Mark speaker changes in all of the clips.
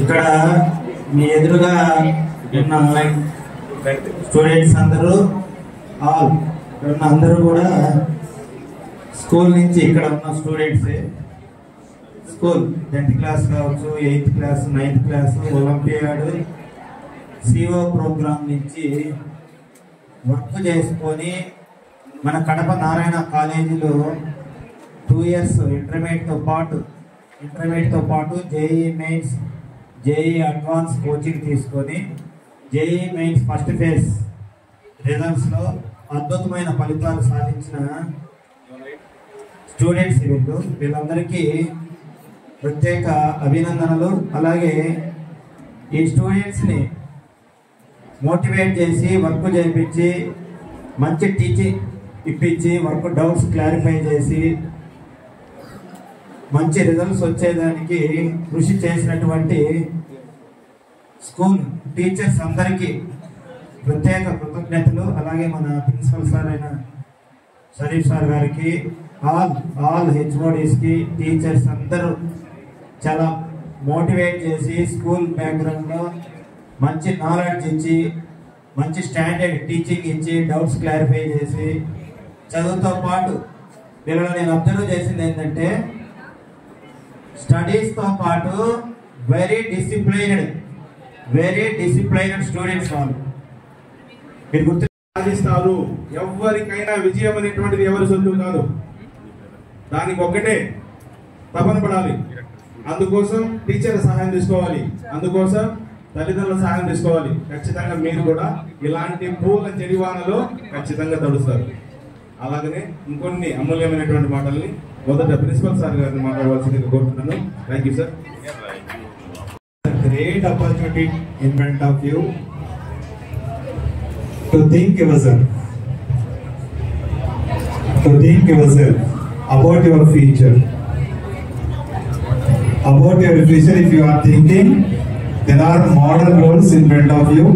Speaker 1: ఇక్కడ మీ ఎదురుగా ఉన్న స్టూడెంట్స్ అందరూ అందరూ కూడా స్కూల్ నుంచి ఇక్కడ ఉన్న స్టూడెంట్సే. స్కూల్ 10th క్లాస్ కావచ్చు, 8th class, 9th class, olympiad, సిఓ ప్రోగ్రామ్ నుంచి వర్క్ చేసుకొని మన కడప నారాయణ కాలేజీలో 2 years ఇంటర్మీడియట్తో పాటు JEE mains, JEE advance coaching తీసుకొని జేఈ మెయిన్స్ ఫస్ట్ ఫేజ్ రిజల్ట్స్లో అద్భుతమైన ఫలితాలు సాధించిన స్టూడెంట్స్ వీళ్ళందరికీ ప్రత్యేక అభినందనలు. అలాగే ఈ స్టూడెంట్స్ని మోటివేట్ చేసి వర్క్ చేయించి మంచి టీచింగ్ ఇప్పించి వర్క్ డౌట్స్ క్లారిఫై చేసి మంచి రిజల్ట్స్ వచ్చేదానికి కృషి చేసినటువంటి స్కూల్ టీచర్స్ అందరికీ ప్రత్యేక కృతజ్ఞతలు. అలాగే మన ప్రిన్సిపల్ సార్ అయిన షరీఫ్ సార్ గారికి, ఆల్ హెచ్ఓడీస్కి, టీచర్స్ అందరూ చాలా మోటివేట్ చేసి స్కూల్ బ్యాక్గ్రౌండ్లో మంచి నాలెడ్జ్ ఇచ్చి మంచి స్టాండర్డ్ టీచింగ్ ఇచ్చి డౌట్స్ క్లారిఫై చేసి చదువుతో పాటు వీళ్ళలో నేను అబ్జర్వ్ చేసింది ఏంటంటే స్టడీస్తో పాటు వెరీ డిసిప్లైన్డ్ స్టూడెంట్స్ వాళ్ళు. మీరు గుర్తు
Speaker 2: సాధిస్తారు. ఎవరికైనా విజయం అనేటువంటిది ఎవరి సొంతం కాదు, దానికి ఒక్కటే తపన పడాలి. అందుకోసం టీచర్ సహాయం తీసుకోవాలి, అందుకోసం తల్లిదండ్రుల సహాయం తీసుకోవాలి. ఖచ్చితంగా మీరు కూడా ఇలాంటి పూల జడివానలో ఖచ్చితంగా తడుస్తారు. అలాగనే ఇంకొన్ని అమూల్యమైనటువంటి మాటల్ని మొదట ప్రిన్సిపల్ సార్ గారిని మాట్లాడవలసిందిగా కోరుతున్నాను. Thank you sir.
Speaker 3: Great opportunity in front of you to think yourself about your future. If you are thinking, there are model roles in front of you.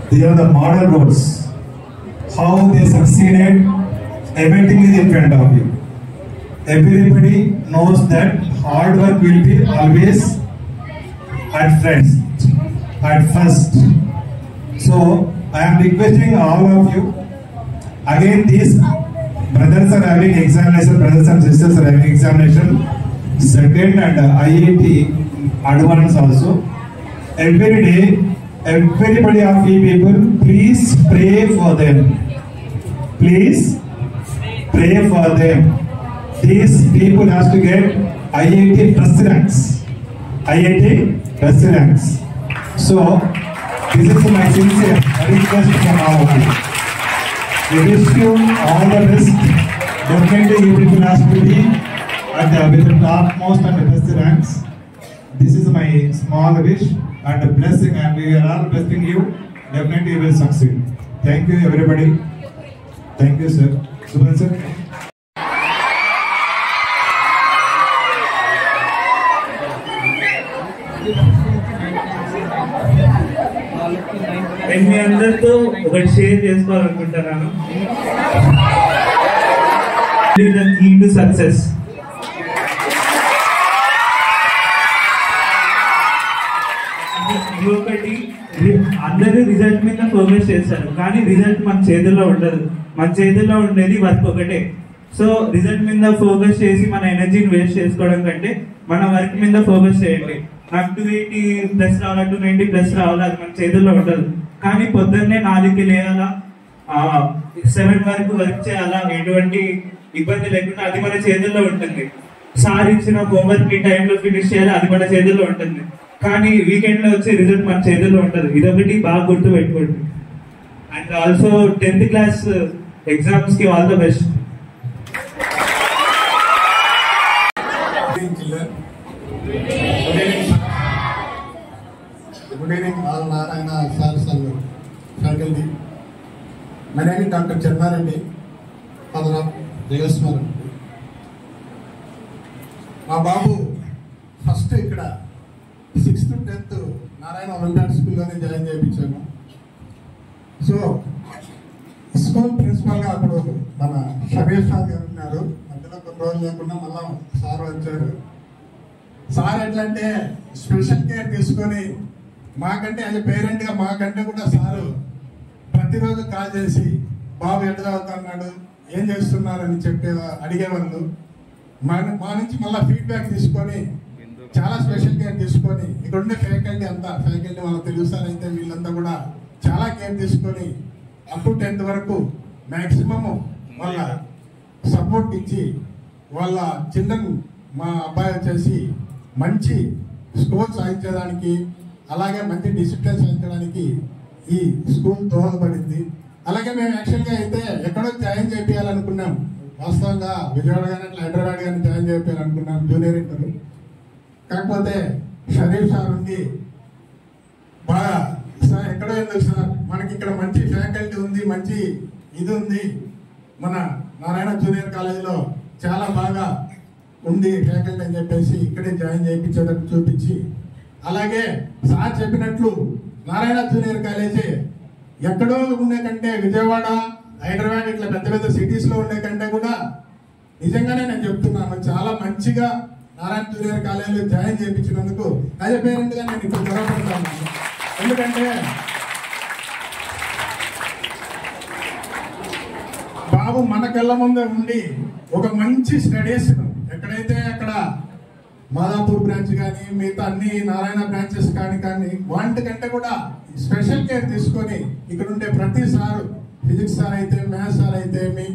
Speaker 3: These are the model roles. How they succeeded, everything is in front of you. Everybody knows that hard work will be always at first. So I am requesting all of you. Again, these brothers are having examination, brothers and sisters are having examination, second and IIT advance also. Every day, everybody of you people, please pray for them. Please pray for them. These people have to get IIT first ranks. So this is my sincere request from all of you. We wish you all the best. Definitely you people have to be at the topmost and the best ranks. This is my small wish and blessing, and we are all blessing you. Definitely you will succeed. Thank you everybody. Thank you sir. Subhan sir.
Speaker 4: నేను మీ అందరితో ఒకటి share చేసుకోవాలనుకుంటున్నాను. Key to success. ఒకటి, అందరూ result మీద focus చేస్తారు, కానీ result మన చేతుల్లో ఉండదు. మన చేతుల్లో ఉండేది వర్క్ ఒకటే. సో రిజల్ట్ మీద ఫోకస్ చేసి మన ఎనర్జీని వేస్ట్ చేసుకోవడం కంటే మన వర్క్ మీద ఫోకస్ చేయండి. నాకు 280+ రావాలా, 290+ రావాలా, అది మన చేతుల్లో ఉండదు. కానీ పొద్దున్నే 4కి లేవాలా, 7 వరకు వర్క్ చేయాలా, ఎటువంటి ఇబ్బంది లేకుండా అది మన చేతుల్లో ఉంటుంది. సార్ ఇచ్చిన హోంవర్క్ ని టైంలో ఫినిష్ చేయాలి, అది మన చేతుల్లో ఉంటుంది. కానీ వీకెండ్ లో వచ్చే రిజల్ట్ మన చేతుల్లో ఉంటుంది. ఇదొకటి బాగా గుర్తు పెట్టుకోండి. And also 10th class exams కి all the best.
Speaker 5: Good evening, all Narayana sirs and faculty. My name is Dr. Channareddy, father of Jayaswar. మా బాబు ఫస్ట్ ఇక్కడ 6th to 10th Narayana olympiad స్కూల్లోనే జాయిన్ చేయించాము. సో స్కూల్ ప్రిన్సిపల్గా అప్పుడు మన Shabbir sir గారు ఉన్నారు. మధ్యలో కొన్ని రోజులు లేకుండా మళ్ళా సార్ వచ్చారు. సార్ ఎట్లా అంటే స్పెషల్ కేర్ తీసుకొని మాకంటే యాజ్ పేరెంట్గా మాకంటే కూడా సారు ప్రతిరోజు కాల్ చేసి బాబు ఎట్లా చదువుతున్నాడు, ఏం చేస్తున్నారని అడిగేవాళ్ళు. మా నుంచి మళ్ళీ ఫీడ్బ్యాక్ తీసుకొని చాలా స్పెషల్ కేర్ తీసుకొని ఇక్కడ ఉండే ఫ్యాకల్టీ వాళ్ళ తెలుగు సార్ అయితే వీళ్ళంతా కూడా చాలా కేర్ తీసుకొని అప్ టు 10th వరకు మ్యాక్సిమము వాళ్ళ సపోర్ట్ ఇచ్చి వాళ్ళ చిల్డ్రన్ మా అబ్బాయి వచ్చేసి మంచి స్కోర్ సాధించడానికి అలాగే మంచి డిసిప్లిన్ సాధించడానికి ఈ స్కూల్ దోహదపడింది. అలాగే మేము యాక్చువల్గా అయితే ఎక్కడో జాయిన్ చేయించాలనుకున్నాం. వాస్తవంగా విజయవాడ కానీ హైదరాబాద్ కానీ జాయిన్ చేయించాలనుకున్నాం జూనియర్ ఇంటర్. కాకపోతే షరీఫ్ సార్ ఉంది, బాగా సార్ ఎక్కడో ఎందుకు సార్, మనకి ఇక్కడ మంచి ఫ్యాకల్టీ ఉంది, మంచి ఇది ఉంది, మన నారాయణ జూనియర్ కాలేజీలో చాలా బాగా ఉంది ఫ్యాకల్టీ అని చెప్పేసి ఇక్కడే జాయిన్ చేయించేటట్టు చూపించి, అలాగే సార్ చెప్పినట్లు నారాయణ జూనియర్ కాలేజీ ఎక్కడో ఉండే కంటే విజయవాడ హైదరాబాద్ ఇట్లా పెద్ద పెద్ద సిటీస్లో ఉండే కంటే కూడా నిజంగానే నేను చెప్తున్నాను చాలా మంచిగా నారాయణ జూనియర్ కాలేజీలో జాయిన్ చేయించినందుకు అదే పేరెంట్గా నేను ఇప్పుడు గొడవపడతాను. ఎందుకంటే బాబు మన కళ్ళ ముందే ఉండి ఒక మంచి స్టడీస్ ఎక్కడైతే అక్కడ మాదాపూర్ బ్రాంచ్ కానీ మిగతా అన్ని నారాయణ బ్రాంచెస్ కానీ వాటికంటే కూడా స్పెషల్ కేర్ తీసుకొని ఇక్కడ ఉండే ప్రతి సారు, ఫిజిక్స్ సార్ అయితే, మ్యాథ్స్ సార్ అయితే ఏమి,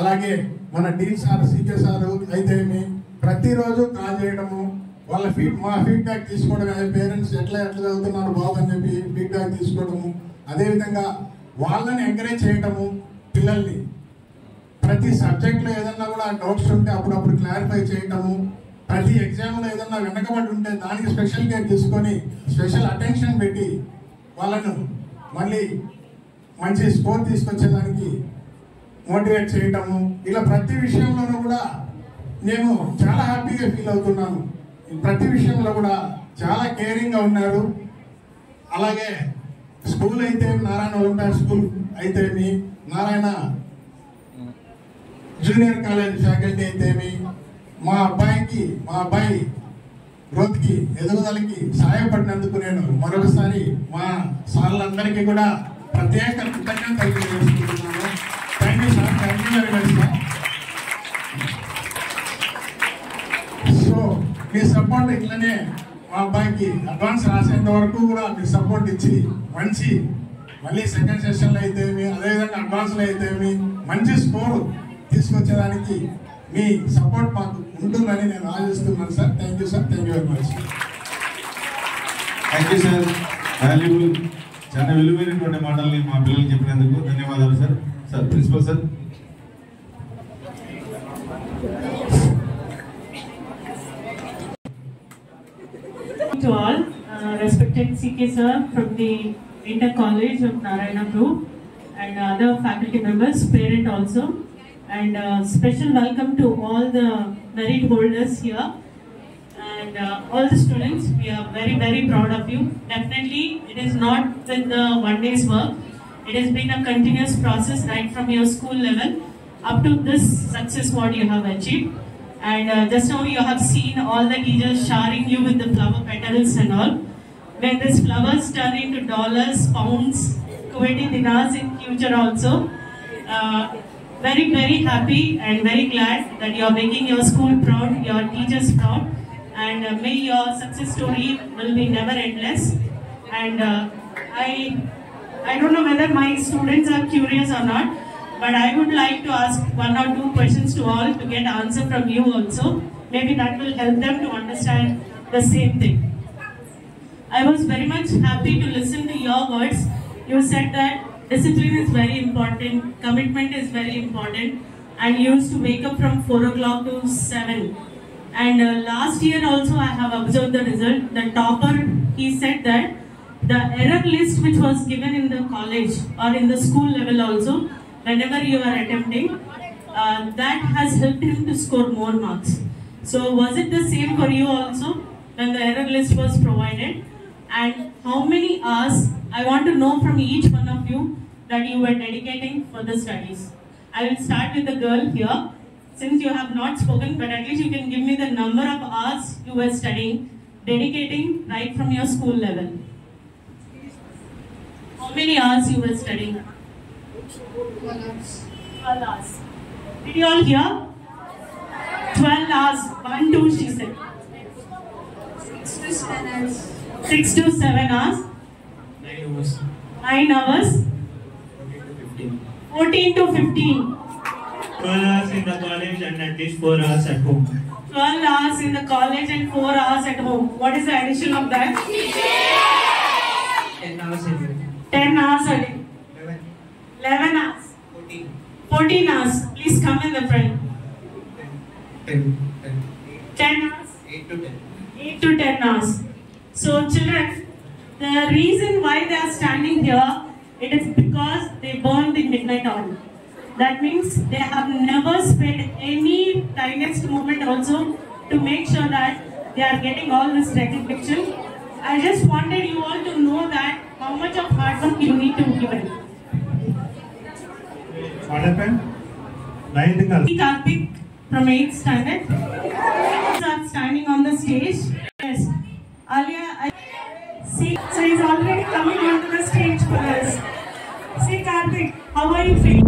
Speaker 5: అలాగే మన డీన్ సార్, సీకే సారు అయితే ఏమి, ప్రతిరోజు కాల్ చేయడము, వాళ్ళ మా ఫీడ్బ్యాక్ తీసుకోవడం, పేరెంట్స్ ఎట్లా చదువుతున్నారు బాబు అని చెప్పి ఫీడ్బ్యాక్ తీసుకోవడము, అదేవిధంగా వాళ్ళని ఎంకరేజ్ చేయడము, పిల్లల్ని ప్రతి సబ్జెక్ట్లో ఏదన్నా కూడా డౌట్స్ ఉంటే అప్పుడప్పుడు క్లారిఫై చేయడము, ప్రతి ఎగ్జామ్లో ఏదన్నా వెనకబడి ఉంటే దానికి స్పెషల్ కేర్ తీసుకొని స్పెషల్ అటెన్షన్ పెట్టి వాళ్ళను మళ్ళీ మంచి స్కోర్ తీసుకొచ్చేదానికి మోటివేట్ చేయటము, ఇలా ప్రతి విషయంలోనూ కూడా నేను చాలా హ్యాపీగా ఫీల్ అవుతున్నాను. ప్రతి విషయంలో కూడా చాలా కేరింగ్గా ఉన్నారు. అలాగే స్కూల్ అయితే నారాయణ ఒలింపియాడ్ స్కూల్ అయితేమి, నారాయణ జూనియర్ కాలేజ్ ఫ్యాకల్టీ అయితేమి, మా అబ్బాయి గ్రోత్కి, ఎదుగుదలకి సహాయపడినందుకు నేను మరొకసారి మా సార్లందరికీ కూడా ప్రత్యేక కృతజ్ఞతలు తెలియజేసుకుంటున్నాను. Thank you sir, thank you very much sir. So me support ఇట్లనే మా అబ్బాయికి అడ్వాన్స్ రాసేంత వరకు కూడా మీ సపోర్ట్ ఇచ్చి మంచి మళ్ళీ సెకండ్ సెషన్లో అయితేమి, అదేవిధంగా అడ్వాన్స్లో అయితేమి మంచి స్కోర్ తీసుకొచ్చేదానికి మీ సపోర్ట్ మాకు ఉంటుందని నేను ఆశిస్తున్నాను sir. Thank you sir, thank you very much.
Speaker 2: Thank you sir. Valuable, చాలా విలువైనటువంటి మాటల్ని మా పిల్లలు చెప్పినందుకు ధన్యవాదాలు sir. Sir principal sir.
Speaker 6: To all, respected CK sir from the Inter College of Narayana Group and other faculty members, parent also, and special welcome to all the merit holders here and all the students. We are very, very proud of you. Definitely, it is not with the one day's work. It has been a continuous process right from your school level up to this success what you have achieved. And just now you have seen all the teachers showering you with the flower petals and all. When these flowers turn into dollars, pounds, Kuwaiti dinars in future also. Very, very happy and very glad that you are making your school proud, your teachers proud. And may your success story will be never endless. And I don't know whether my students are curious or not, but I would like to ask one or two questions to all to get answer from you also. Maybe that will help them to understand the same thing. I was very much happy to listen to your words. You said that discipline is very important, commitment is very important, and you used to wake up from 4 o'clock to 7. And last year also I have observed the result. The topper, he said that the error list which was given in the college or in the school level also, whenever you are attempting, that has helped him to score more marks. So was it the same for you also when the error list was provided? And how many hours, I want to know from each one of you, that you were dedicating for the studies. I will start with the girl here. since you have not spoken, but at least you can give me the number of hours you were studying, dedicating right from your school level. How many hours you were studying? 12 hours. 12 hours. Did you all hear? 12 hours. 1, 2, she said. 6 to 7 hours. 6 to 7 hours.
Speaker 1: 9 hours.
Speaker 6: 9 hours. 14 to 15.
Speaker 4: 12 hours in the college and at least 4 hours at home.
Speaker 6: 12 hours in the college and 4 hours at home. What is the addition of that?
Speaker 1: 10 hours a day.
Speaker 6: 10 hours a day. 11 hours. 14 hours. Please come in the front. 10 hours.
Speaker 1: 8 to 10.
Speaker 6: 8 to 10 hours. So children, the reason why they are standing here, it is because they burned the midnight oil. That means they have never spent any tiniest moment also to make sure that they are getting all this recognition. I just wanted you all to know that how much of hard work you need to give it.
Speaker 3: What happened? 9th class.
Speaker 6: Karthik from 8th standard are standing on the stage. Yes. Alia, see, so he's already coming onto the stage for us. See Karthik, how are you feeling?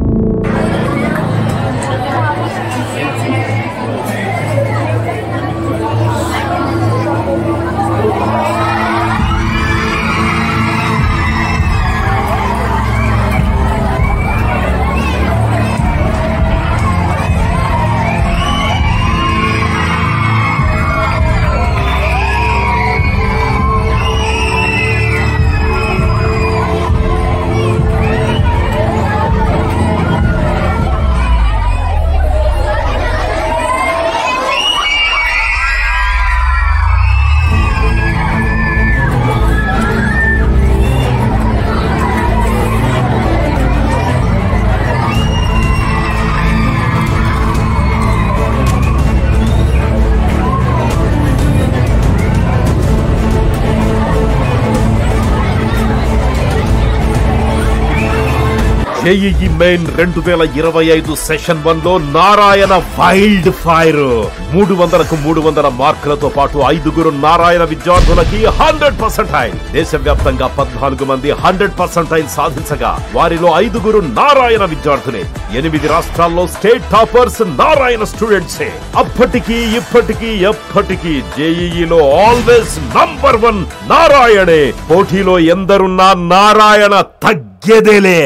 Speaker 7: JEE main 2025 session 1 లో Narayana wild fire 300కు 300 మార్కులతో పాటు 5 నారాయణ విద్యార్థులకి 100% దేశవ్యాప్తంగా 14 మంది 100% సాధించగా వారిలో 5 నారాయణ విద్యార్థులే 8 రాష్ట్రాల్లో స్టేట్ టాపర్స్ నారాయణ స్టూడెంట్సే. అప్పటికి ఇప్పటికీ ఎప్పటికీ JEEలో ఆల్వేస్ నంబర్ 1 నారాయణే. పోటీలో ఎందరున్నా నారాయణ తగ్గేదేలే.